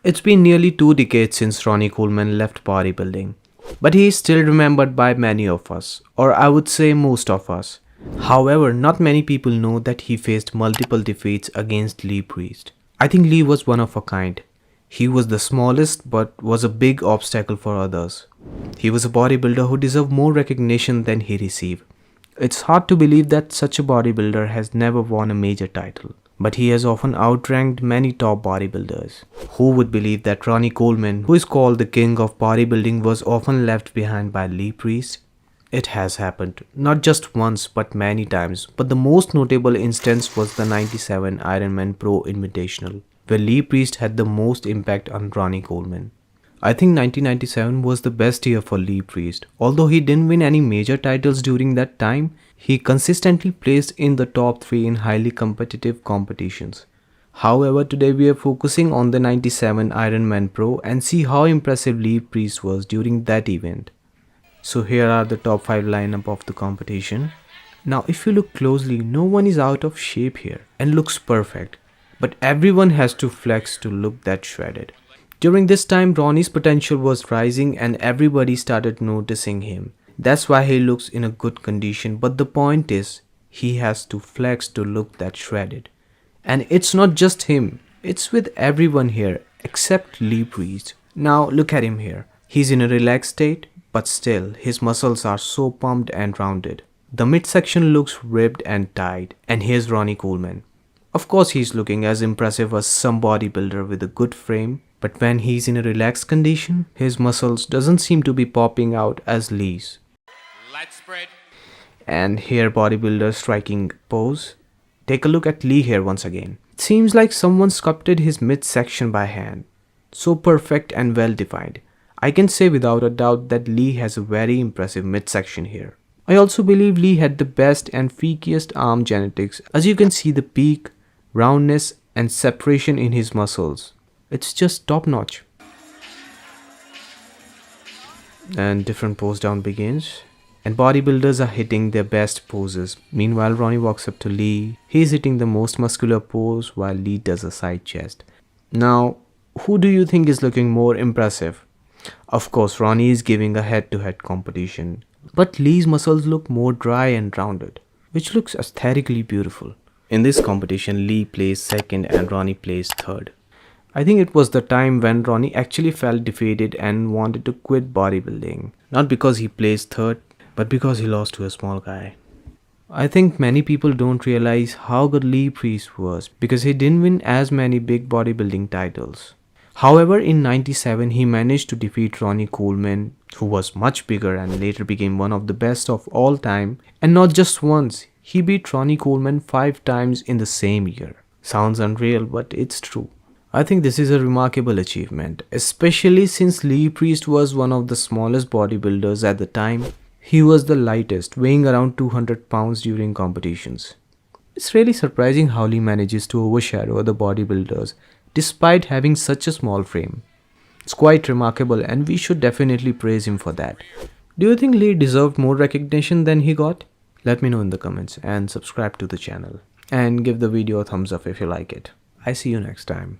It's been nearly 2 decades since Ronnie Coleman left bodybuilding, but he is still remembered by many of us, or I would say most of us. However, not many people know that he faced multiple defeats against Lee Priest. I think Lee was one of a kind. He was the smallest but was a big obstacle for others. He was a bodybuilder who deserved more recognition than he received. It's hard to believe that such a bodybuilder has never won a major title, but he has often outranked many top bodybuilders. Who would believe that Ronnie Coleman, who is called the king of bodybuilding, was often left behind by Lee Priest? It has happened, not just once but many times, but the most notable instance was the 97 Ironman Pro Invitational, where Lee Priest had the most impact on Ronnie Coleman. I think 1997 was the best year for Lee Priest. Although he didn't win any major titles during that time, he consistently placed in the top 3 in highly competitive competitions. However, today we are focusing on the 97 Ironman Pro and see how impressive Lee Priest was during that event. So here are the top 5 lineup of the competition. Now if you look closely, no one is out of shape here and looks perfect, but everyone has to flex to look that shredded. During this time, Ronnie's potential was rising and everybody started noticing him. That's why he looks in a good condition, but the point is, he has to flex to look that shredded. And it's not just him, it's with everyone here except Lee Priest. Now look at him here. He's in a relaxed state, but still, his muscles are so pumped and rounded. The midsection looks ripped and tight, and here's Ronnie Coleman. Of course, he's looking as impressive as some bodybuilder with a good frame, but when he's in a relaxed condition, his muscles doesn't seem to be popping out as Lee's. Light spread. And here bodybuilder striking pose. Take a look at Lee here once again. It seems like someone sculpted his midsection by hand. So perfect and well defined. I can say without a doubt that Lee has a very impressive midsection here. I also believe Lee had the best and freakiest arm genetics, as you can see the peak, roundness and separation in his muscles. It's just top notch. And different pose down begins. And bodybuilders are hitting their best poses. Meanwhile, Ronnie walks up to Lee. He's hitting the most muscular pose while Lee does a side chest. Now, who do you think is looking more impressive? Of course, Ronnie is giving a head-to-head competition. But Lee's muscles look more dry and rounded, which looks aesthetically beautiful. In this competition, Lee placed second and Ronnie placed third. I think it was the time when Ronnie actually felt defeated and wanted to quit bodybuilding. Not because he placed third, but because he lost to a small guy. I think many people don't realize how good Lee Priest was because he didn't win as many big bodybuilding titles. However, in 97 he managed to defeat Ronnie Coleman, who was much bigger and later became one of the best of all time. And not just once, he beat Ronnie Coleman 5 times in the same year. Sounds unreal, but it's true. I think this is a remarkable achievement, especially since Lee Priest was one of the smallest bodybuilders at the time. He was the lightest, weighing around 200 pounds during competitions. It's really surprising how Lee manages to overshadow other bodybuilders despite having such a small frame. It's quite remarkable and we should definitely praise him for that. Do you think Lee deserved more recognition than he got? Let me know in the comments and subscribe to the channel. And give the video a thumbs up if you like it. I see you next time.